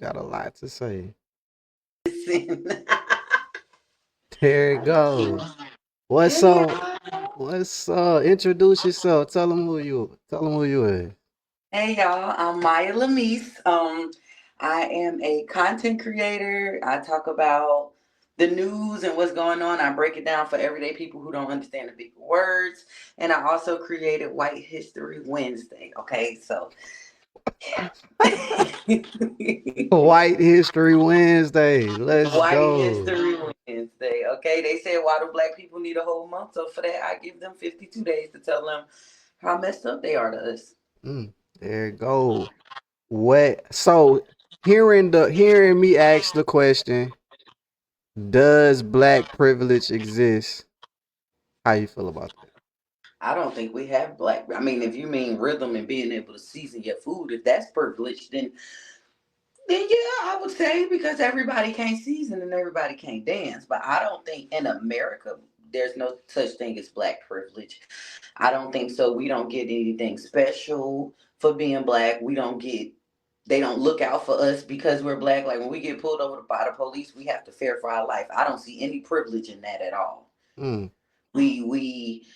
Got a lot to say. Listen. There it goes. What's up? Hey, What's up? Introduce yourself. Tell them who you is. hey, y'all. I'm Mya Lamis. I am a content creator. I talk about the news and what's going on. I break it down for everyday people who don't understand the big words. And I also created White History Wednesday. Okay, so yeah. White History Wednesday. Let's White go. History Wednesday. Okay, they said why do black people need a whole month? So for that, I give them 52 days to tell them how messed up they are to us. Mm, there it go. What? So hearing me ask the question, does black privilege exist? How you feel about that? I don't think we have black. I mean, if you mean rhythm and being able to season your food, if that's privilege, then yeah, I would say because everybody can't season and everybody can't dance. But I don't think in America there's no such thing as black privilege. I don't think so. We don't get anything special for being black. We don't get. They don't look out for us because we're black. Like when we get pulled over by the police, we have to fear for our life. I don't see any privilege in that at all. Mm, We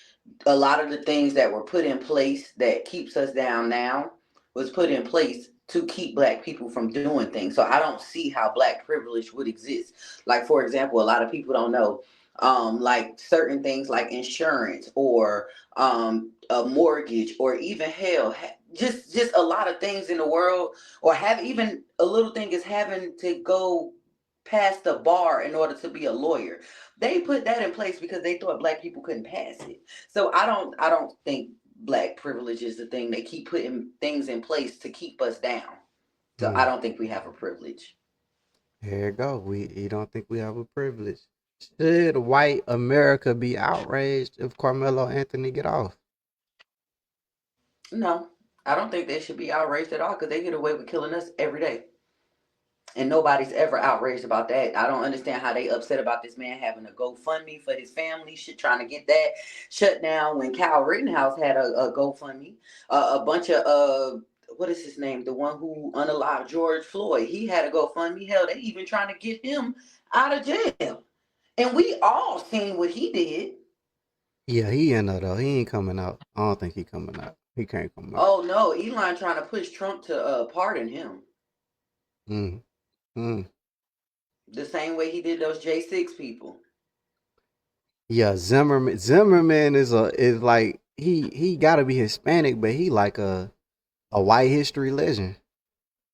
a lot of the things that were put in place that keeps us down now was put in place to keep black people from doing things. So I don't see how black privilege would exist. Like for example, a lot of people don't know like certain things like insurance or a mortgage or even hell just a lot of things in the world or have even a little thing is having to go past the bar in order to be a lawyer. They put that in place because they thought black people couldn't pass it. So I don't think black privilege is the thing. They keep putting things in place to keep us down. So I mm. don't think we have a privilege. There you go. You don't think we have a privilege? Should white America be outraged if Carmelo Anthony get off? No, I don't think they should be outraged at all because they get away with killing us every day. And nobody's ever outraged about that. I don't understand how they upset about this man having a GoFundMe for his family, shit, trying to get that shut down when Kyle Rittenhouse had a GoFundMe. A bunch of what is his name? The one who unalived George Floyd. He had a GoFundMe. Hell, they even trying to get him out of jail. And we all seen what he did. Yeah, he in there though. He ain't coming out. I don't think he coming out. He can't come out. Oh no, Elon trying to push Trump to pardon him Mm, mm. the same way he did those J6 people. Yeah, Zimmerman is like he got to be Hispanic, but he like a white history legend.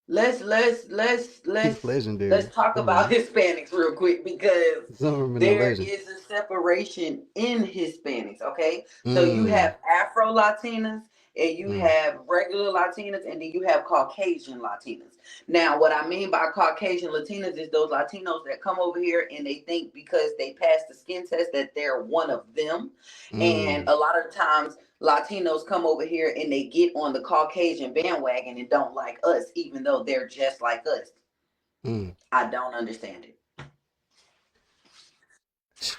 let's let's let's He's let's legendary. let's talk about Hispanics real quick because Zimmerman a there legend. is a separation in Hispanics. Okay, so you Mm, have Afro Latinas and you mm. have regular Latinas and then you have Caucasian Latinas. Now, what I mean by Caucasian Latinas is those Latinos that come over here and they think because they passed the skin test that they're one of them, and Mm, a lot of times Latinos come over here and they get on the Caucasian bandwagon and don't like us, even though they're just like us. mm. I don't understand it.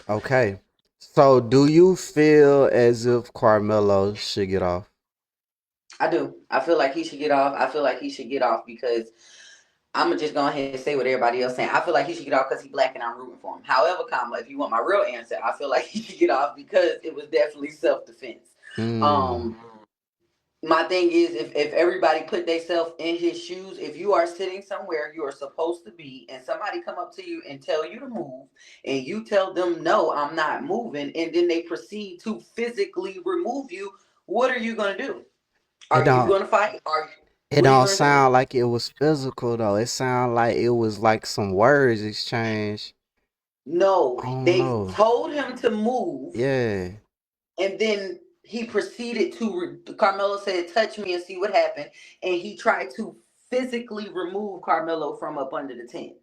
Okay. So, do you feel as if Carmelo should get off? I do. I feel like he should get off. I feel like he should get off because I'm gonna just go ahead and say what everybody else saying. I feel like he should get off because he's black and I'm rooting for him. However, comma, if you want my real answer, I feel like he should get off because it was definitely self defense. Mm. Um, my thing is if everybody put themselves in his shoes, if you are sitting somewhere you are supposed to be and somebody come up to you and tell you to move and you tell them no, I'm not moving, and then they proceed to physically remove you, what are you going to do? It Are you don't going to fight? Or it what are you don't going to do? sound like it was physical though. It sound like it was like some words exchanged. No, I don't they know. told him to move, Yeah. and then he proceeded to Carmelo said touch me and see what happened, and he tried to physically remove Carmelo from up under the tent.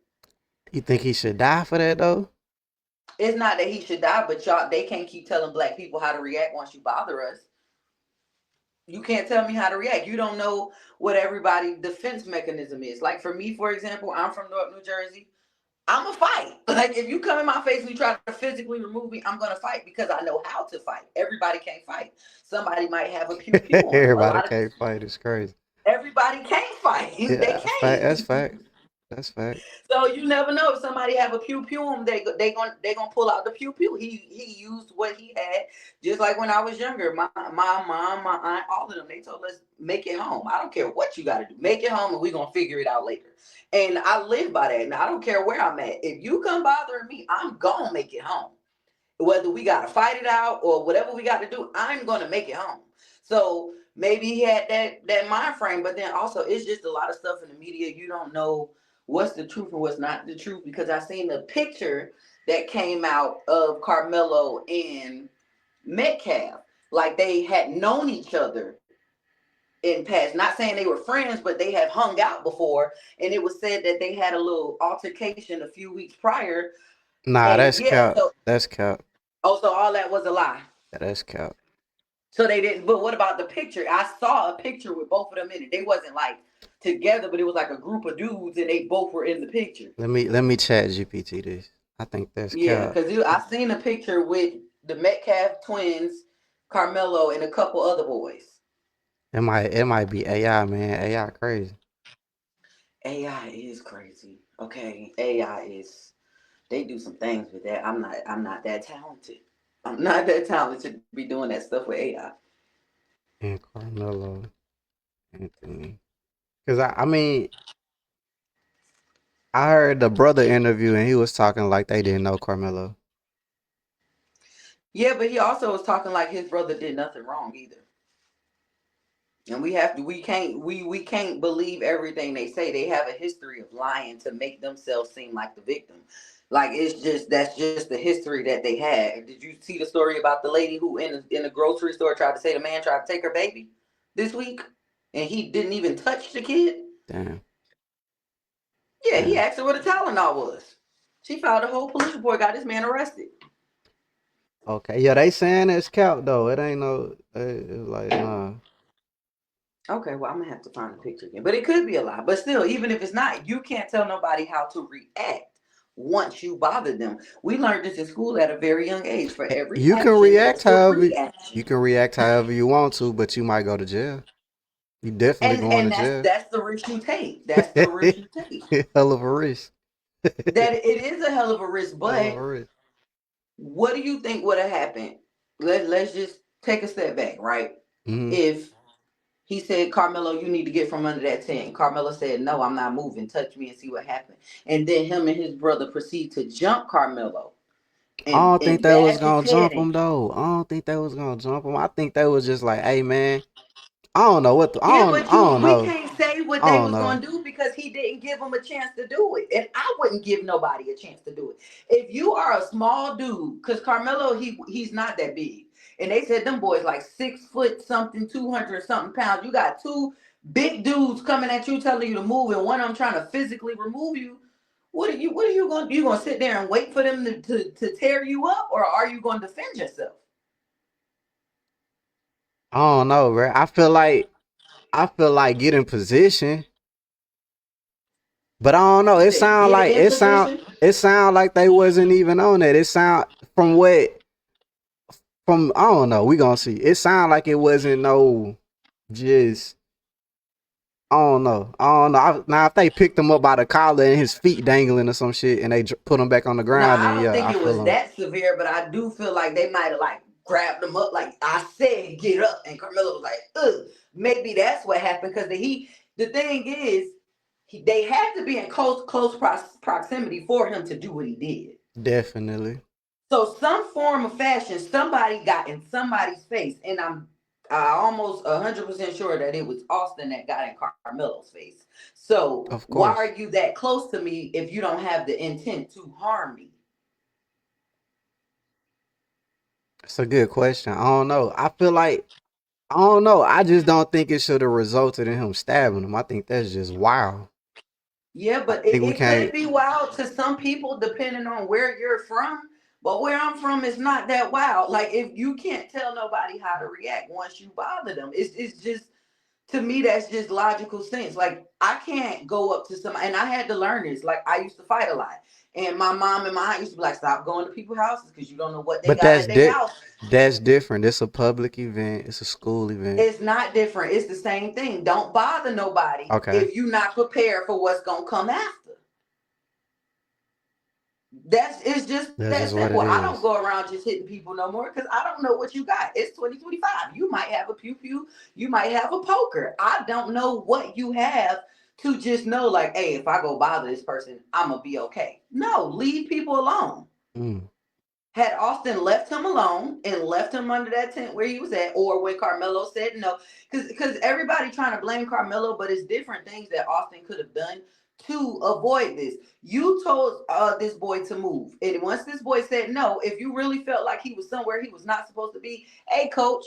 You think he should die for that though? It's not that he should die, but y'all, they can't keep telling black people how to react once you bother us. You can't tell me how to react. You don't know what everybody's defense mechanism is. Like for me, for example, I'm from North New Jersey. I'm a fight. Like if you come in my face and you try to physically remove me, I'm gonna fight because I know how to fight. Everybody can't fight. Somebody might have a pew pew on them. A Everybody lot of can't fight. It's crazy. everybody can't fight. They Yeah, fact. That's can't. fact. That's fact. So you never know if somebody have a pew pew, they gonna pull out the pew pew. He used what he had. Just like when I was younger, my mom, my aunt, all of them, they told us make it home. I don't care what you got to do, make it home, and we gonna figure it out later. And I live by that. And I don't care where I'm at. If you come bothering me, I'm gonna make it home. Whether we got to fight it out or whatever we got to do, I'm going to make it home. So maybe he had that mind frame, but then also it's just a lot of stuff in the media. You don't know what's the truth and what's not the truth, because I seen the picture that came out of Carmelo and Metcalf, like they had known each other in past. Not saying they were friends, but they have hung out before, and it was said that they had a little altercation a few weeks prior. Nah, And that's yeah, cap. so That's cap. also all that was a lie. Yeah, that's cap. So they didn't. But what about the picture? I saw a picture with both of them in it. They wasn't like together, but it was like a group of dudes, and they both were in the picture. Let me chat GPT this. I think that's Yeah, cap. because I seen a picture with the Metcalf twins, Carmelo, and a couple other boys. It might be AI, man. AI crazy. AI is crazy. Okay, AI is. They do some things with that. I'm not that talented. I'm not that talented to be doing that stuff with AI. And Carmelo Anthony. Cause I mean, I heard the brother interview and he was talking like they didn't know Carmelo. Yeah, but he also was talking like his brother did nothing wrong either. And we can't believe everything they say. They have a history of lying to make themselves seem like the victim. Like it's just that's just the history that they had. Did you see the story about the lady who in the grocery store tried to say the man tried to take her baby this week, and he didn't even touch the kid? Damn, Yeah, he damn. asked her what a Tylenol was. She filed a whole police report, got this man arrested. Okay, yeah, they saying it's cap though. It ain't no. It's like nah. Okay, well, I'm gonna have to find the picture again. But it could be a lie. But still, even if it's not, you can't tell nobody how to react once you bother them. We learned this in school at a very young age. For every You can action, react there's a however reaction. you can react however you want to, but you might go to jail. You definitely going And to that's jail. that's the risk you take. That's the risk you take. Hell of a risk. That it is a hell of a risk, Hell of but a risk. what do you think would have happened? Let's just take a step back, right? Hmm. If he said, Carmelo, you need to get from under that tent. Carmelo said, no, I'm not moving. Touch me and see what happened. And then him and his brother proceed to jump Carmelo I don't think and they was bash his gonna head jump in. him though. I don't think they was gonna jump him. I think they was just like, hey man, I don't know what the, Yeah, but I don't we know. can't say what I they don't was know. gonna do because he didn't give them a chance to do it, and I wouldn't give nobody a chance to do it. If you are a small dude, because Carmelo he's not that big, and they said them boys like 6 foot something, 200 something pounds. You got two big dudes coming at you, telling you to move, and one of them trying to physically remove you. What are you going? You gonna sit there and wait for them to tear you up, or are you going to defend yourself? I don't know, bro. I feel like get in position, but I don't know. You It said sound get like in it sound position. it sound like they wasn't even on that. It sound from what from I don't know. We gonna see. It sound like it wasn't no just I don't know. I don't know. Now, if they picked him up by the collar and his feet dangling or some shit, and they put him back on the No, ground, I then don't yeah, think I it feel was him. that severe, but I do feel like they might have like grabbed him up, like I said, get up, and Carmelo was like, ugh. Maybe that's what happened because the thing is, they had to be in close proximity for him to do what he did. Definitely, So some form of fashion, somebody got in somebody's face, and I'm almost 100% sure that it was Austin that got in Carmelo's face. So of why course. are you that close to me if you don't have the intent to harm me? It's a good question. I don't know. I don't know. I just don't think it should have resulted in him stabbing him. I think that's just wild. Yeah, I but think we it could can't. be wild to some people depending on where you're from. But where I'm from is not that wild. Like if you can't tell nobody how to react once you bother them, it's just to me that's just logical sense. Like I can't go up to somebody, and I had to learn this. Like I used to fight a lot, and my mom and my aunt used to be like, "Stop going to people's houses because you don't know what they But got at their house." that's different. It's a public event. It's a school event. It's not different. It's the same thing. Don't bother nobody Okay. if you're not prepared for what's gonna come after. That's it's just That's that just what simple. it I don't is. go around just hitting people no more because I don't know what you got. It's 2025. You might have a pew pew. You might have a poker. I don't know what you have to just know like, hey, if I go bother this person, I'm gonna be okay. No, leave people alone. Mm, Had Austin left him alone and left him under that tent where he was at, or when Carmelo said no, because everybody trying to blame Carmelo, but it's different things that Austin could have done to avoid this. You told this boy to move, and once this boy said no, if you really felt like he was somewhere he was not supposed to be, hey coach,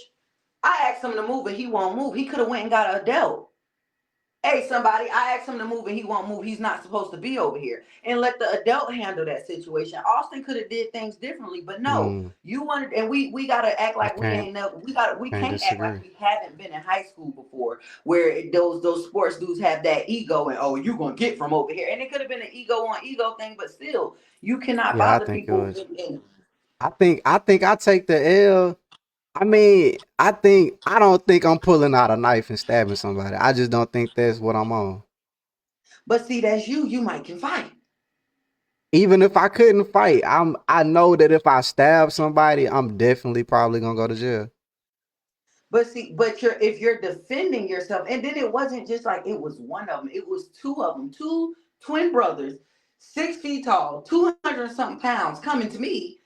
I asked him to move and he won't move. He could have went and got a Adele. Hey, somebody, I asked him to move and he won't move. He's not supposed to be over here. And let the adult handle that situation. Austin could have did things differently, but no, mm, you wanted, and we gotta act I like we can't ain't know. We can't can't act disagree. like we haven't been in high school before, where those sports dudes have that ego and oh, you gonna get from over here. And it could have been an ego on ego thing, but still, you cannot Yeah, I bother think it people. was. I think I take the L. I mean, I don't think I'm pulling out a knife and stabbing somebody. I just don't think that's what I'm on. But see, that's you. You might can fight. Even if I couldn't fight, I know that if I stab somebody, I'm definitely probably gonna go to jail. But see, but if you're defending yourself, and then it wasn't just like it was one of them; it was two of them, two twin brothers, 6 feet tall, 200 something pounds, coming to me,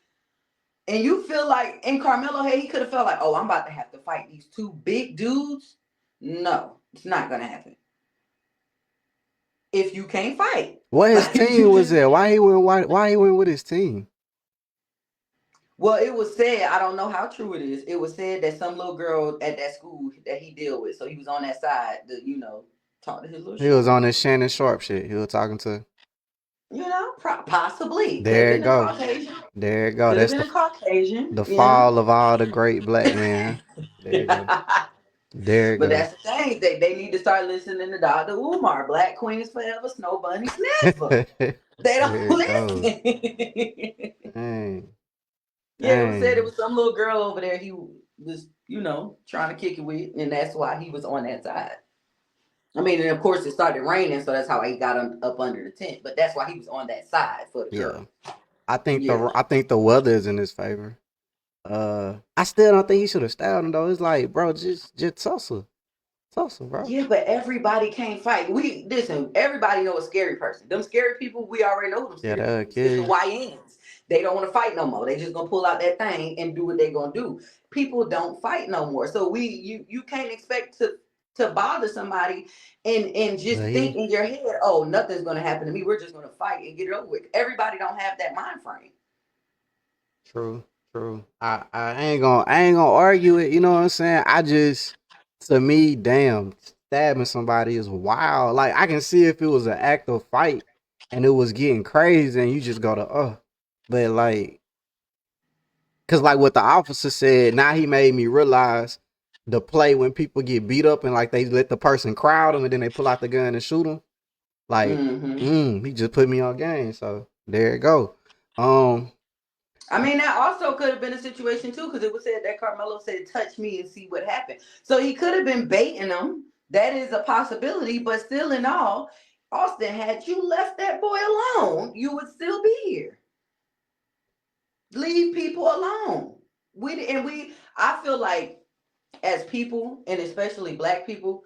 and you feel like in Carmelo, hey, he could have felt like, oh, I'm about to have to fight these two big dudes. No, it's not gonna happen if you can't fight. What his Like team you was just there? Why he went with his team? well, it was said, I don't know how true it is. It was said that some little girl at that school that he deal with, so he was on that side to, talk to his little He was sugar. on his Shannon Sharp shit. He was talking to. Possibly could have There it been a go. Caucasian. There it go. Could have That's been a Caucasian. the fall of all the great black men. There it go. But There it go. that's the thing. They need to start listening to Dr. Umar. Black Queens forever, Snow Bunnies never. There They don't it goes. listen. Dang. Yeah, it was said it Dang. was some little girl over there he was, trying to kick it with, and that's why he was on that side. I mean, and of course it started raining, so that's how he got up under the tent. But that's why he was on that side for the Yeah. girl. Yeah. I think the weather is in his favor. I still don't think he should have stabbed him though. It's like, bro, just tussle. Tussle, bro. Yeah, but everybody can't fight. We listen. Everybody know a scary person. Them scary people, we already know them Yeah, scary that'll people. kill It's the you. YNs. They don't want to fight no more. They just gonna pull out that thing and do what they gonna do. People don't fight no more. So you can't expect to bother somebody and just But think he in your head, oh, nothing's gonna happen to me. We're just gonna fight and get it over with. Everybody don't have that mind frame. true, true. I ain't gonna argue it, you know what I'm saying? I just to me, damn, stabbing somebody is wild. Like I can see if it was an active fight and it was getting crazy and you just go to but like cause like what the officer said, now he made me realize the play when people get beat up and like they let the person crowd them and then they pull out the gun and shoot them. Like, Hmm. he just put me on game. So there it go. Um, I mean, that also could have been a situation too, because it was said that Carmelo said, "Touch me and see what happened." So he could have been baiting them. That is a possibility, but still, in all, Austin, had you left that boy alone, you would still be here. Leave people alone. I feel like as people, and especially Black people,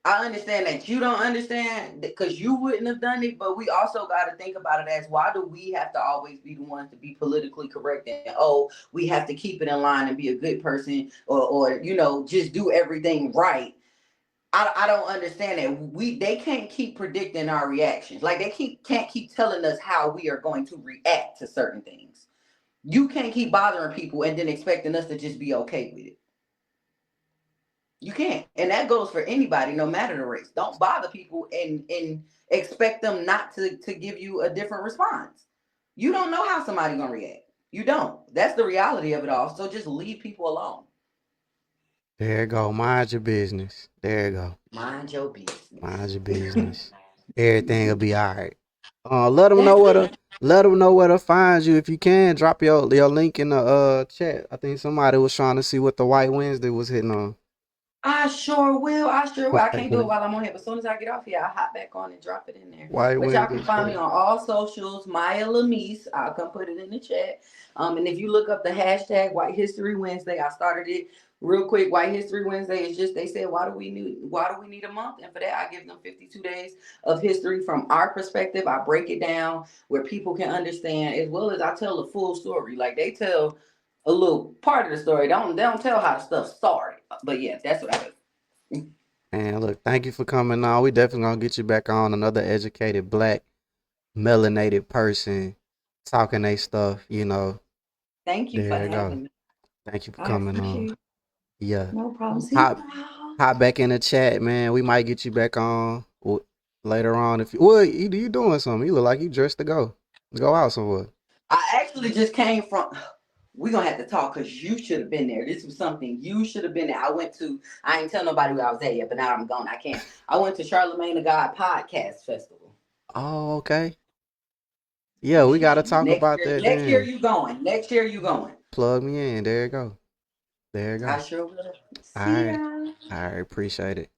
I understand that you don't understand because you wouldn't have done it, but we also got to think about it as why do we have to always be the ones to be politically correct and oh, we have to keep it in line and be a good person or just do everything right. I don't understand that they can't keep predicting our reactions. Like they can't keep telling us how we are going to react to certain things. You can't keep bothering people and then expecting us to just be okay with it. You can't. And that goes for anybody, no matter the race. Don't bother people and expect them not to give you a different response. You don't know how somebody's gonna react. You don't. That's the reality of it all. So just leave people alone. there it go. Mind your business. There you go. Mind your business. Mind your business. Everything will be all right. Let them know That's where to it. find you if you can. Drop your link in the chat. I think somebody was trying to see what the White Wednesday was hitting on. I sure will. I sure will. I Okay, can't do it good. while I'm on here, but as soon as I get off here, I'll hop back on and drop it in there. White But y'all can Wednesday find me special. on all socials, Mya Lamis. I'll come put it in the chat. And if you look up the hashtag White History Wednesday, I started it real quick. White History Wednesday is just they said why do we need a month? And for that, I give them 52 days of history from our perspective. I break it down where people can understand, as well as I tell the full story. Like they tell a little part of the story. They don't tell how the stuff started. But yeah, that's what I do. And look, thank you for coming on. We definitely gonna get you back on. Another educated black melanated person talking they stuff. Thank you for There you go. having me. Thank you for I coming on. appreciate it. Yeah. No problem. See Hop y'all. hop back in the chat, man. We might get you back on later on if you well, you doing something. You look like you dressed to go. Go out somewhere. I actually just came from. We're gonna have to talk because you should have been there. This was something you should have been there. I ain't tell nobody who I was at yet, but now I'm gone. I can't. I went to Charlemagne the God Podcast Festival. Oh, okay. Yeah, we gotta talk Next about year, that next year then. you going. Next year you going. Plug me in. There you go. There you I go. sure will. All See right. ya. All right. Appreciate it.